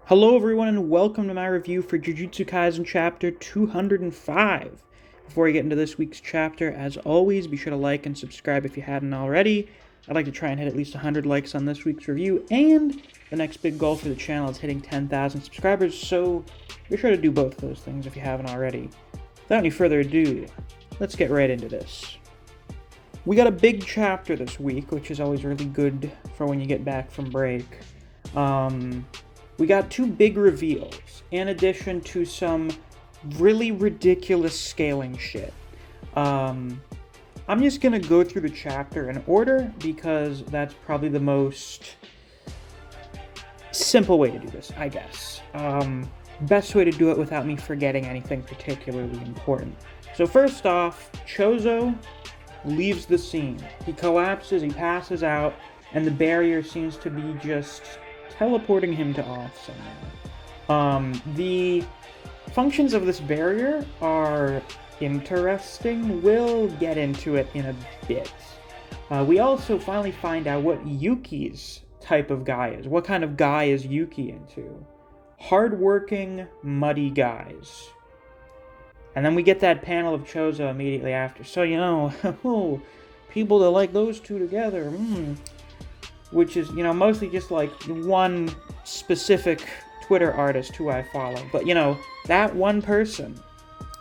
Hello everyone and welcome to my review for Jujutsu Kaisen chapter 205. Before we get into this week's chapter, as always, be sure to like and subscribe if you hadn't already. I'd like to try and hit at least 100 likes on this week's review, and the next big goal for the channel is hitting 10,000 subscribers, so be sure to do both of those things if you haven't already. Without any further ado, let's get right into this. We got a big chapter this week, which is always really good for when you get back from break. We got two big reveals, in addition to some really ridiculous scaling shit. I'm just gonna go through the chapter in order, because that's probably the most simple way to do this, I guess. Best way to do it without me forgetting anything particularly important. So first off, Chozo leaves the scene. He collapses, he passes out, and the barrier seems to be just teleporting him to off somewhere. The functions of this barrier are interesting. We'll get into it in a bit. We also finally find out what Yuki's type of guy is. What kind of guy is Yuki into? Hardworking, muddy guys. And then we get that panel of Chozo immediately after. So, people that like those two together, which is, mostly just like one specific Twitter artist who I follow. But, that one person,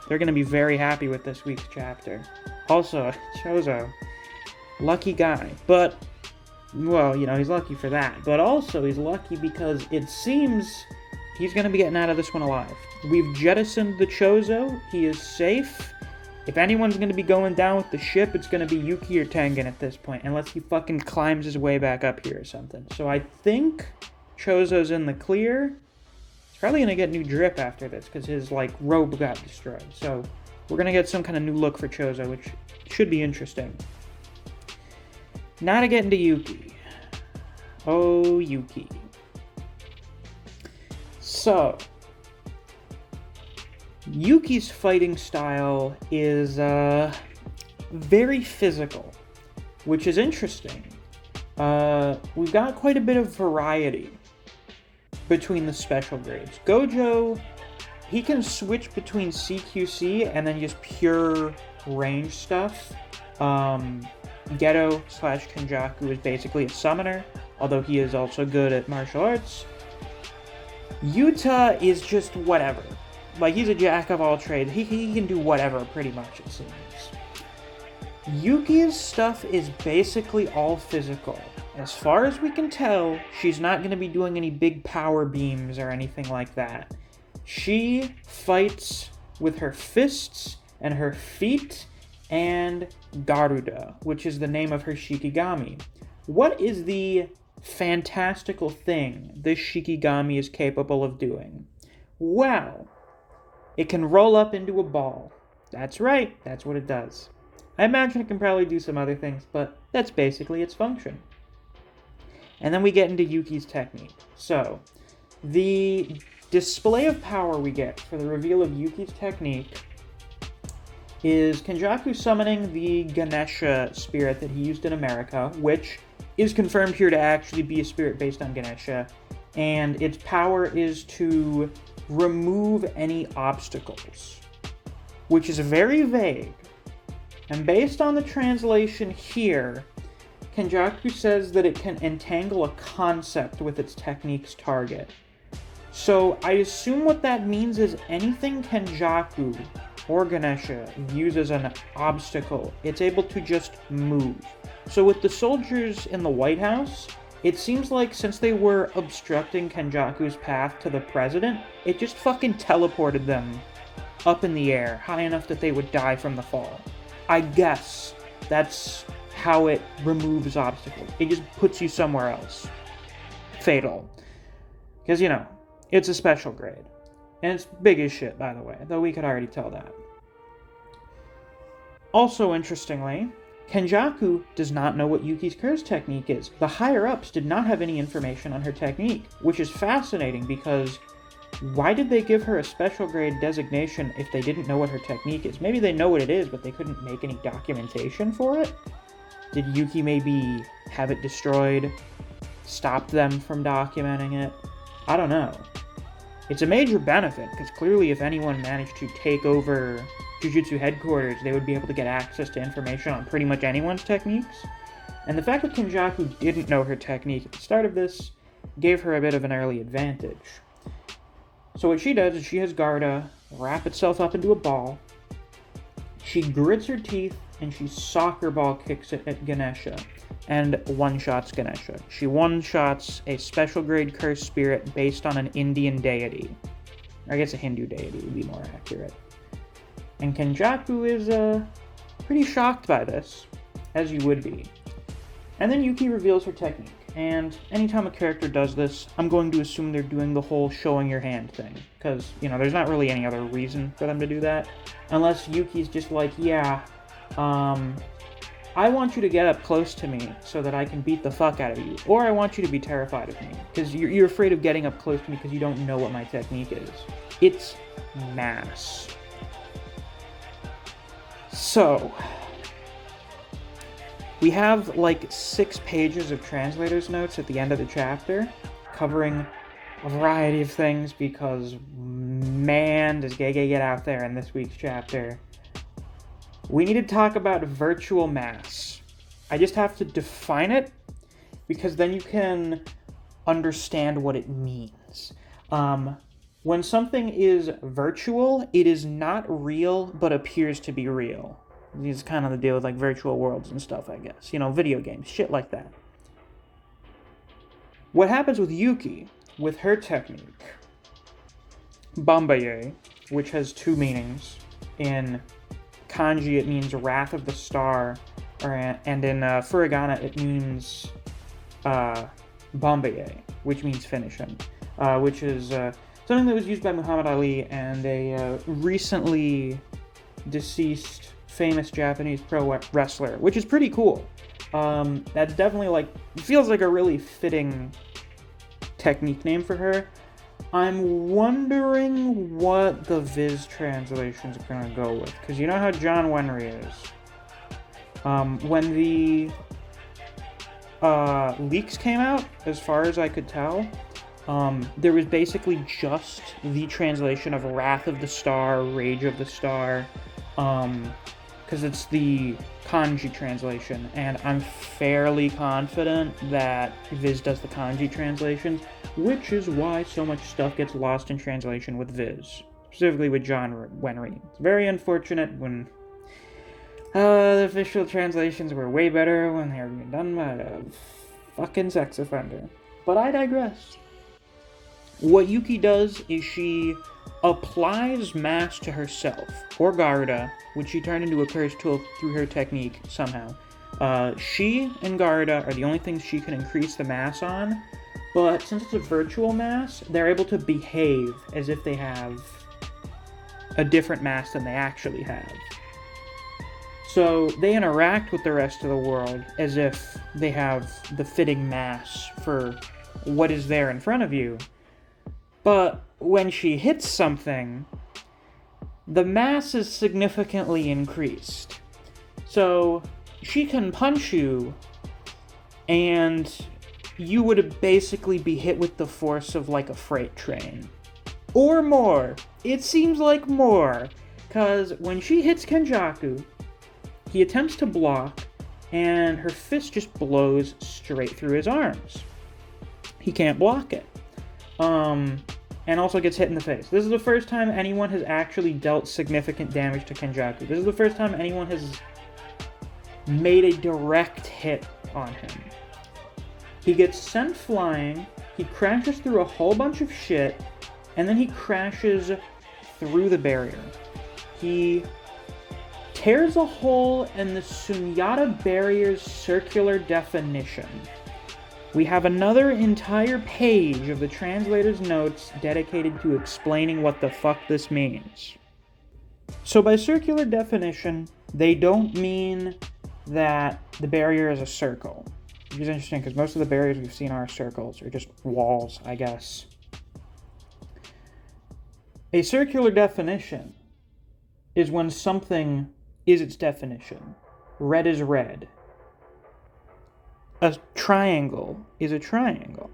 they're going to be very happy with this week's chapter. Also, Chozo, lucky guy. But, well, he's lucky for that. But also, he's lucky because it seems he's going to be getting out of this one alive. We've jettisoned the Chozo. He is safe. If anyone's going to be going down with the ship, it's going to be Yuki or Tengen at this point, unless he fucking climbs his way back up here or something. So I think Chozo's in the clear. He's probably going to get new drip after this, because his, robe got destroyed. So we're going to get some kind of new look for Chozo, which should be interesting. Now to get into Yuki. Oh, Yuki. So Yuki's fighting style is very physical, which is interesting. We've got quite a bit of variety between the special grades. Gojo, he can switch between CQC and then just pure range stuff. Geto / Kenjaku is basically a summoner, although he is also good at martial arts. Yuta is just whatever. He's a jack of all trades. He can do whatever, pretty much, it seems. Yuki's stuff is basically all physical. As far as we can tell, she's not going to be doing any big power beams or anything like that. She fights with her fists and her feet and Garuda, which is the name of her Shikigami. What is the fantastical thing this Shikigami is capable of doing? Well, it can roll up into a ball. That's right, that's what it does. I imagine it can probably do some other things, but that's basically its function. And then we get into Yuki's technique. So, the display of power we get for the reveal of Yuki's technique is Kenjaku summoning the Ganesha spirit that he used in America, which is confirmed here to actually be a spirit based on Ganesha, and its power is to remove any obstacles, which is very vague. And based on the translation here, Kenjaku says that it can entangle a concept with its technique's target. So I assume what that means is anything Kenjaku or Ganesha views as an obstacle, it's able to just move. So with the soldiers in the White House, it seems like since they were obstructing Kenjaku's path to the president, it just fucking teleported them up in the air, high enough that they would die from the fall. I guess that's how it removes obstacles. It just puts you somewhere else. Fatal. Because, it's a special grade. And it's big as shit, by the way, though we could already tell that. Also, interestingly, Kenjaku does not know what Yuki's curse technique is. The higher-ups did not have any information on her technique, which is fascinating because why did they give her a special grade designation if they didn't know what her technique is? Maybe they know what it is, but they couldn't make any documentation for it? Did Yuki maybe have it destroyed? Stop them from documenting it? I don't know. It's a major benefit, because clearly if anyone managed to take over Jujutsu headquarters, they would be able to get access to information on pretty much anyone's techniques. And the fact that Kenjaku didn't know her technique at the start of this gave her a bit of an early advantage. So what she does is she has Garda wrap itself up into a ball. She grits her teeth and she soccer ball kicks it at Ganesha and one-shots Ganesha. She one-shots a special grade cursed spirit based on an Indian deity. Or I guess a Hindu deity would be more accurate. And Kenjaku is pretty shocked by this, as you would be. And then Yuki reveals her technique. And anytime a character does this, I'm going to assume they're doing the whole showing your hand thing. Because, there's not really any other reason for them to do that. Unless Yuki's just like, yeah, I want you to get up close to me so that I can beat the fuck out of you. Or I want you to be terrified of me. Because you're afraid of getting up close to me because you don't know what my technique is. It's mass. So, we have like 6 pages of translator's notes at the end of the chapter, covering a variety of things because, man, does Gege get out there in this week's chapter. We need to talk about virtual mass. I just have to define it, because then you can understand what it means. When something is virtual, it is not real, but appears to be real. This is kind of the deal with, like, virtual worlds and stuff, I guess. Video games, shit like that. What happens with Yuki, with her technique, Bambaye, which has 2 meanings. In kanji, it means Wrath of the Star, and in furigana, it means Bambaye, which means finish him, which is something that was used by Muhammad Ali and a recently deceased famous Japanese pro wrestler, which is pretty cool. That's definitely feels like a really fitting technique name for her. I'm wondering what the Viz translations are gonna go with, because you know how John Wenry is. When the leaks came out, as far as I could tell, there was basically just the translation of Wrath of the Star, Rage of the Star, because it's the kanji translation, and I'm fairly confident that Viz does the kanji translations, which is why so much stuff gets lost in translation with Viz, specifically with John Wenry. It's very unfortunate when the official translations were way better when they were being done by a fucking sex offender. But I digress. What Yuki does is she applies mass to herself, or Garda, which she turned into a curse tool through her technique somehow. She and Garda are the only things she can increase the mass on, but since it's a virtual mass, they're able to behave as if they have a different mass than they actually have. So they interact with the rest of the world as if they have the fitting mass for what is there in front of you. But when she hits something, the mass is significantly increased. So she can punch you, and you would basically be hit with the force of like a freight train. Or more. It seems like more. Because when she hits Kenjaku, he attempts to block, and her fist just blows straight through his arms. He can't block it. And also gets hit in the face. This is the first time anyone has actually dealt significant damage to Kenjaku. This is the first time anyone has made a direct hit on him. He gets sent flying, he crashes through a whole bunch of shit, and then he crashes through the barrier. He tears a hole in the Sunyata barrier's circular definition. We have another entire page of the translator's notes dedicated to explaining what the fuck this means. So by circular definition, they don't mean that the barrier is a circle. Which is interesting because most of the barriers we've seen are circles, or just walls, I guess. A circular definition is when something is its definition. Red is red. A triangle is a triangle.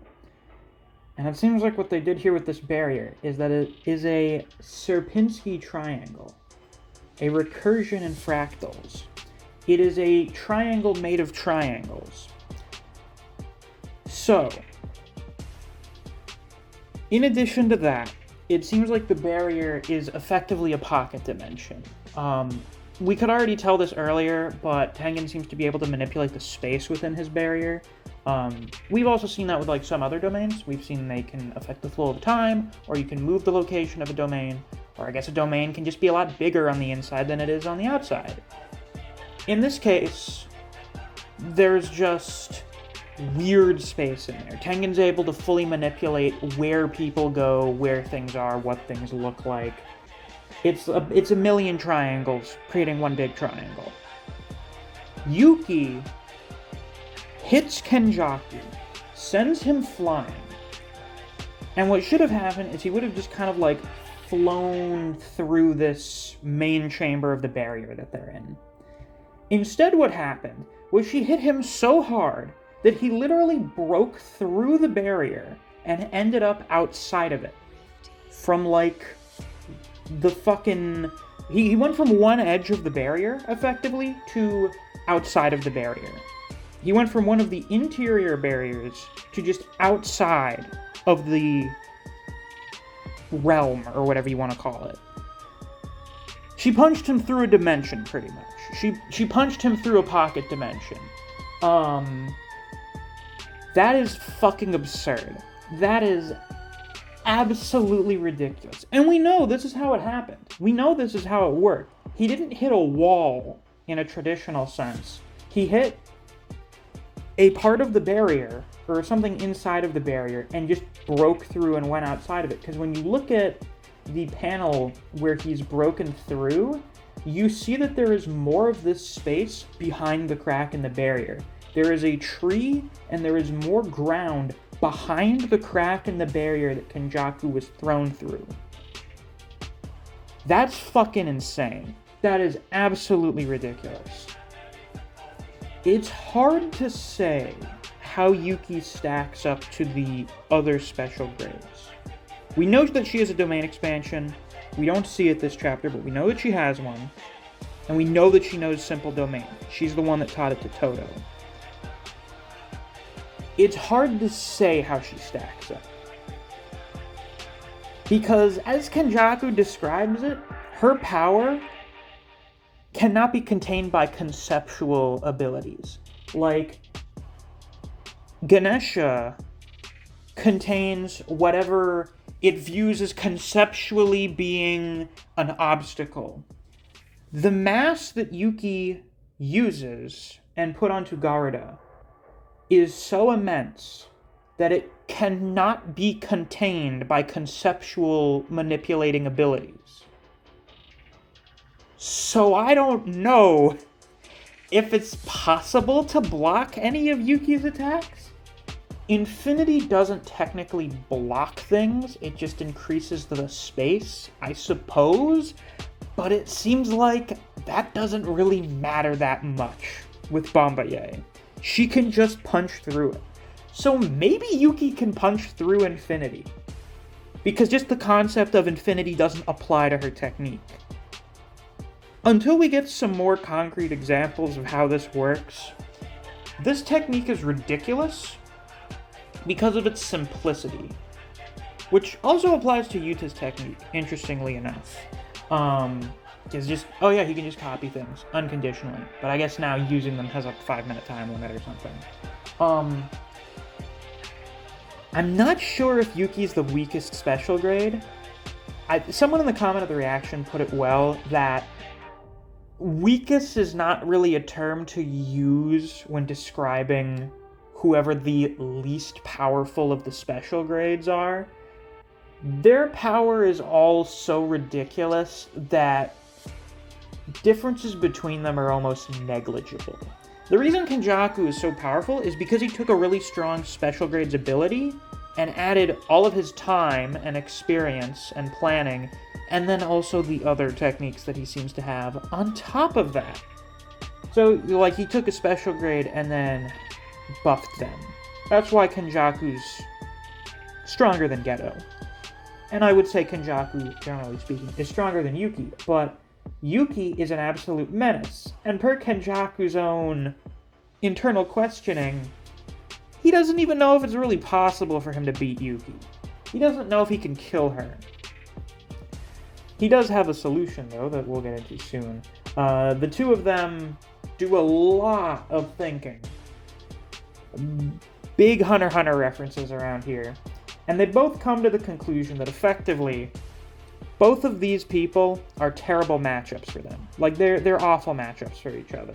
And it seems like what they did here with this barrier is that it is a Sierpinski triangle, a recursion in fractals. It is a triangle made of triangles. So, in addition to that, it seems like the barrier is effectively a pocket dimension. We could already tell this earlier, but Tengen seems to be able to manipulate the space within his barrier. We've also seen that with like some other domains. We've seen they can affect the flow of time, or you can move the location of a domain, or I guess a domain can just be a lot bigger on the inside than it is on the outside. In this case, there's just weird space in there. Tengen's able to fully manipulate where people go, where things are, what things look like. It's a million triangles creating one big triangle. Yuki hits Kenjaku, sends him flying, and what should have happened is he would have just kind of like flown through this main chamber of the barrier that they're in. Instead, what happened was she hit him so hard that he literally broke through the barrier and ended up outside of it. From like the fucking... He went from one edge of the barrier, effectively, to outside of the barrier. He went from one of the interior barriers to just outside of the realm, or whatever you want to call it. She punched him through a dimension, pretty much. She punched him through a pocket dimension. That is fucking absurd. That is absolutely ridiculous. And we know this is how it happened. We know this is how it worked. He didn't hit a wall in a traditional sense. He hit a part of the barrier, or something inside of the barrier, and just broke through and went outside of it. Because when you look at the panel where he's broken through, you see that there is more of this space behind the crack in the barrier. There is a tree, and there is more ground behind the crack in the barrier that Kenjaku was thrown through. That's fucking insane. That is absolutely ridiculous. It's hard to say how Yuki stacks up to the other special grades. We know that she has a domain expansion. We don't see it this chapter, but we know that she has one. And we know that she knows Simple Domain. She's the one that taught it to Toto. It's hard to say how she stacks up. Because as Kenjaku describes it, her power cannot be contained by conceptual abilities. Like, Ganesha contains whatever it views as conceptually being an obstacle. The mask that Yuki uses and put onto Garuda is so immense that it cannot be contained by conceptual manipulating abilities. So I don't know if it's possible to block any of Yuki's attacks. Infinity doesn't technically block things, it just increases the space, I suppose, but it seems like that doesn't really matter that much with Bombaye. She can just punch through it. So maybe Yuki can punch through Infinity, because just the concept of Infinity doesn't apply to her technique. Until we get some more concrete examples of how this works, this technique is ridiculous because of its simplicity, which also applies to Yuta's technique, interestingly enough. It's just, oh yeah, he can just copy things unconditionally, but I guess now using them has a 5-minute time limit or something. I'm not sure if Yuki's the weakest special grade. Someone in the comment of the reaction put it well, that weakest is not really a term to use when describing whoever the least powerful of the special grades are. Their power is all so ridiculous that differences between them are almost negligible. The reason Kenjaku is so powerful is because he took a really strong special grades ability and added all of his time and experience and planning, and then also the other techniques that he seems to have on top of that. So, like, he took a special grade and then buffed them. That's why Kenjaku's stronger than Geto. And I would say Kenjaku, generally speaking, is stronger than Yuki, but Yuki is an absolute menace. And per Kenjaku's own internal questioning, he doesn't even know if it's really possible for him to beat Yuki. He doesn't know if he can kill her. He does have a solution, though, that we'll get into soon. The two of them do a lot of thinking. Big Hunter x Hunter references around here. And they both come to the conclusion that effectively, both of these people are terrible matchups for them. Like, they're awful matchups for each other.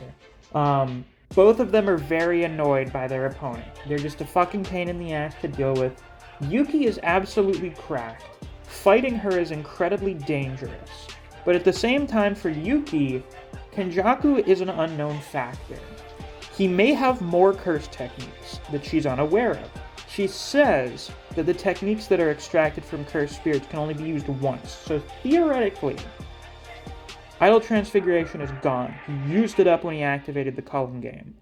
Both of them are very annoyed by their opponent. They're just a fucking pain in the ass to deal with. Yuki is absolutely cracked. Fighting her is incredibly dangerous. But at the same time, for Yuki, Kenjaku is an unknown factor. He may have more curse techniques that she's unaware of. She says that the techniques that are extracted from cursed spirits can only be used once. So theoretically, Idol Transfiguration is gone. He used it up when he activated the Culling game,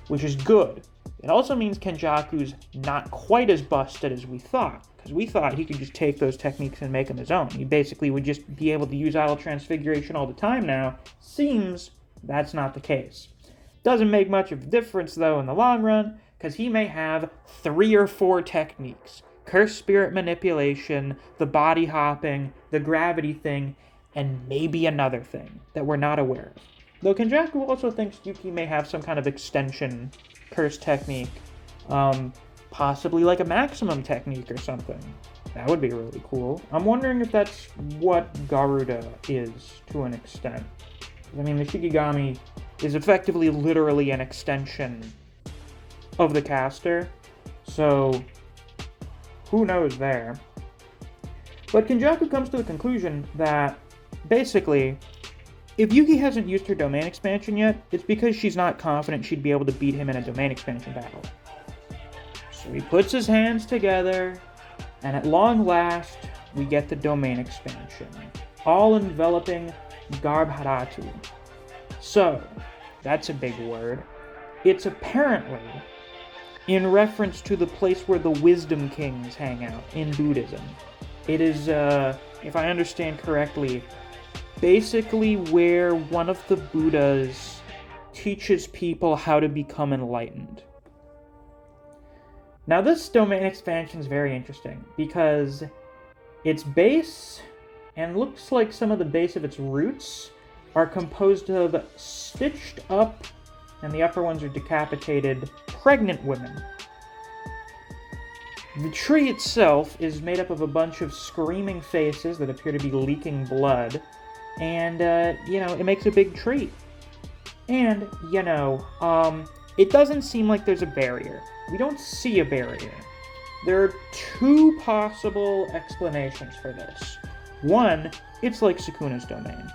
which is good. It also means Kenjaku's not quite as busted as we thought, because we thought he could just take those techniques and make them his own. He basically would just be able to use Idol Transfiguration all the time now. Seems that's not the case. Doesn't make much of a difference, though, in the long run, because he may have 3 or 4 techniques. Cursed Spirit Manipulation, the Body Hopping, the Gravity thing, and maybe another thing that we're not aware of. Though Kenjaku also thinks Yuki may have some kind of extension curse technique. Possibly like a maximum technique or something. That would be really cool. I'm wondering if that's what Garuda is, to an extent. I mean, the Shikigami is effectively literally an extension of the caster, so who knows there. But Kenjaku comes to the conclusion that, basically, if Yuki hasn't used her domain expansion yet, it's because she's not confident she'd be able to beat him in a domain expansion battle. So he puts his hands together, and at long last, we get the domain expansion, all-enveloping Garbharatu. So, that's a big word. It's apparently in reference to the place where the Wisdom Kings hang out in Buddhism. It is, if I understand correctly, basically where one of the Buddhas teaches people how to become enlightened. Now, this domain expansion is very interesting because its base, and looks like some of the base of its roots, are composed of stitched up, and the upper ones are decapitated, pregnant women. The tree itself is made up of a bunch of screaming faces that appear to be leaking blood, and, it makes a big tree. And, it doesn't seem like there's a barrier. We don't see a barrier. There are 2 possible explanations for this. One, it's like Sukuna's domain.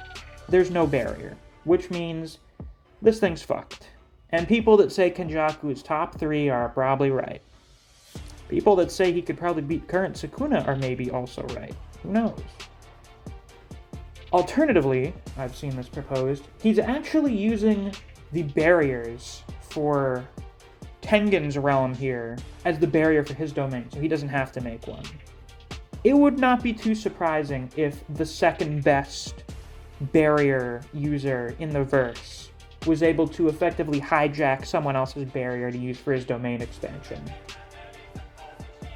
There's no barrier, which means this thing's fucked. And people that say Kenjaku is top 3 are probably right. People that say he could probably beat current Sukuna are maybe also right. Who knows? Alternatively, I've seen this proposed, he's actually using the barriers for Tengen's realm here as the barrier for his domain, so he doesn't have to make one. It would not be too surprising if the second best barrier user in the verse was able to effectively hijack someone else's barrier to use for his domain expansion.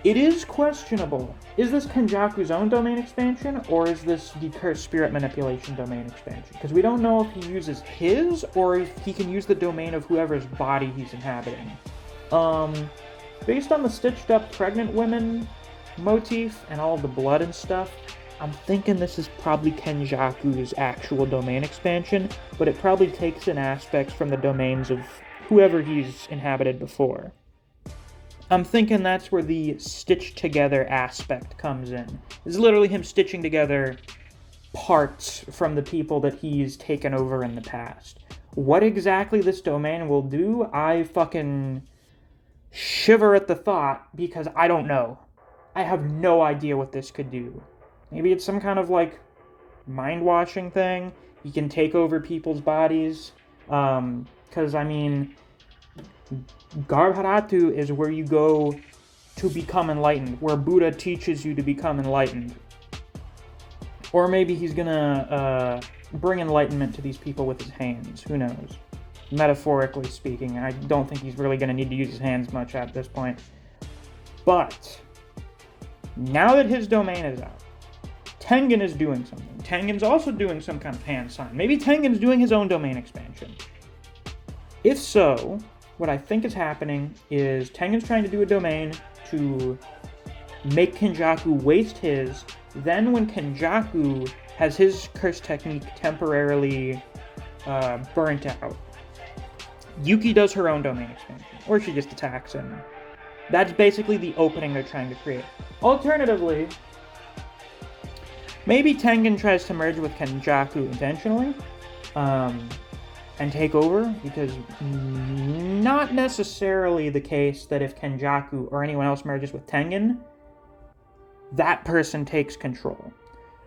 It is questionable. Is this Kenjaku's own domain expansion, or is this the Cursed Spirit Manipulation domain expansion? Because we don't know if he uses his, or if he can use the domain of whoever's body he's inhabiting. Based on the stitched up pregnant women motif and all the blood and stuff, I'm thinking this is probably Kenjaku's actual domain expansion, but it probably takes in aspects from the domains of whoever he's inhabited before. I'm thinking that's where the stitched together aspect comes in. It's literally him stitching together parts from the people that he's taken over in the past. What exactly this domain will do, I fucking shiver at the thought, because I don't know. I have no idea what this could do. Maybe it's some kind of, mind-washing thing. He can take over people's bodies. Because, Garbharatu is where you go to become enlightened, where Buddha teaches you to become enlightened. Or maybe he's gonna bring enlightenment to these people with his hands. Who knows? Metaphorically speaking, I don't think he's really gonna need to use his hands much at this point. But now that his domain is out, Tengen is doing something. Tengen's also doing some kind of hand sign. Maybe Tengen's doing his own domain expansion. If so, what I think is happening is Tengen's trying to do a domain to make Kenjaku waste his. Then when Kenjaku has his curse technique temporarily burnt out, Yuki does her own domain expansion. Or she just attacks him. That's basically the opening they're trying to create. Alternatively, maybe Tengen tries to merge with Kenjaku intentionally, and take over, because not necessarily the case that if Kenjaku or anyone else merges with Tengen, that person takes control.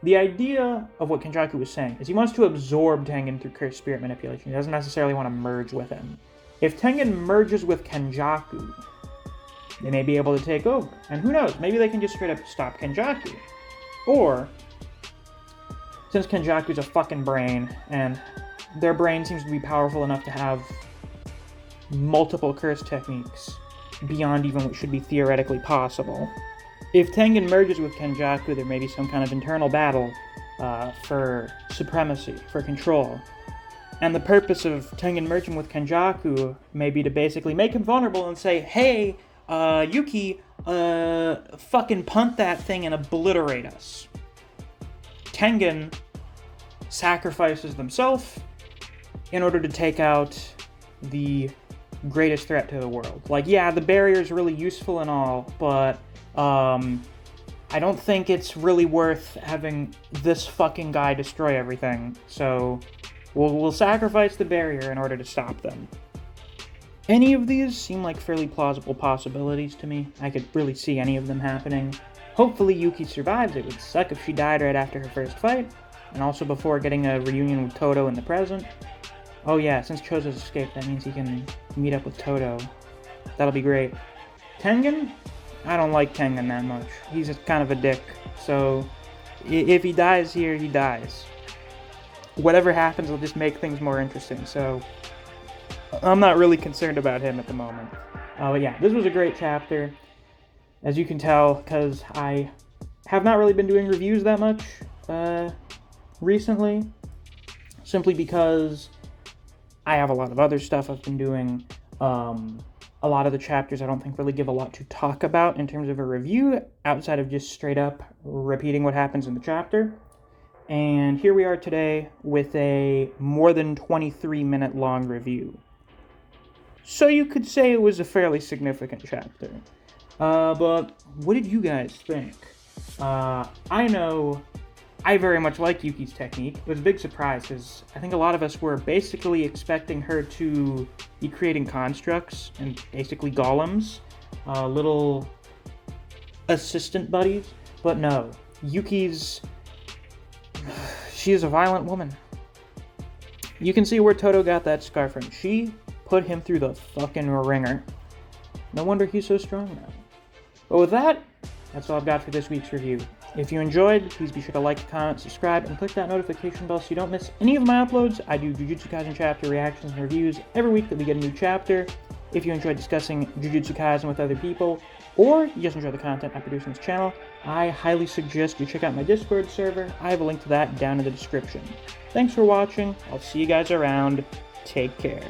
The idea of what Kenjaku was saying is he wants to absorb Tengen through cursed spirit manipulation. He doesn't necessarily want to merge with him. If Tengen merges with Kenjaku, they may be able to take over. And who knows, maybe they can just straight up stop Kenjaku. Or, since Kenjaku's a fucking brain, and their brain seems to be powerful enough to have multiple curse techniques beyond even what should be theoretically possible, if Tengen merges with Kenjaku, there may be some kind of internal battle for supremacy, for control. And the purpose of Tengen merging with Kenjaku may be to basically make him vulnerable and say, hey, Yuki, fucking punt that thing and obliterate us. Tengen sacrifices themselves in order to take out the greatest threat to the world. Like, yeah, the barrier is really useful and all, but I don't think it's really worth having this fucking guy destroy everything. So we'll sacrifice the barrier in order to stop them. Any of these seem like fairly plausible possibilities to me. I could really see any of them happening. Hopefully Yuki survives. It would suck if she died right after her first fight, and also before getting a reunion with Todo in the present. Oh yeah, since Chozo's escaped, that means he can meet up with Todo. That'll be great. Tengen? I don't like Tengen that much. He's just kind of a dick. So, if he dies here, he dies. Whatever happens will just make things more interesting, so I'm not really concerned about him at the moment. But yeah, this was a great chapter, as you can tell, because I have not really been doing reviews that much recently, simply because I have a lot of other stuff I've been doing. A lot of the chapters I don't think really give a lot to talk about in terms of a review, outside of just straight up repeating what happens in the chapter. And here we are today with a more than 23-minute long review. So you could say it was a fairly significant chapter. But what did you guys think? I know I very much like Yuki's technique. It was a big surprise, because I think a lot of us were basically expecting her to be creating constructs and basically golems, little assistant buddies. But no, she is a violent woman. You can see where Todo got that scar from. She put him through the fucking ringer. No wonder he's so strong now. But with that, that's all I've got for this week's review. If you enjoyed, please be sure to like, comment, subscribe, and click that notification bell so you don't miss any of my uploads. I do Jujutsu Kaisen chapter reactions and reviews every week that we get a new chapter. If you enjoy discussing Jujutsu Kaisen with other people, or you just enjoy the content I produce on this channel, I highly suggest you check out my Discord server. I have a link to that down in the description. Thanks for watching. I'll see you guys around. Take care.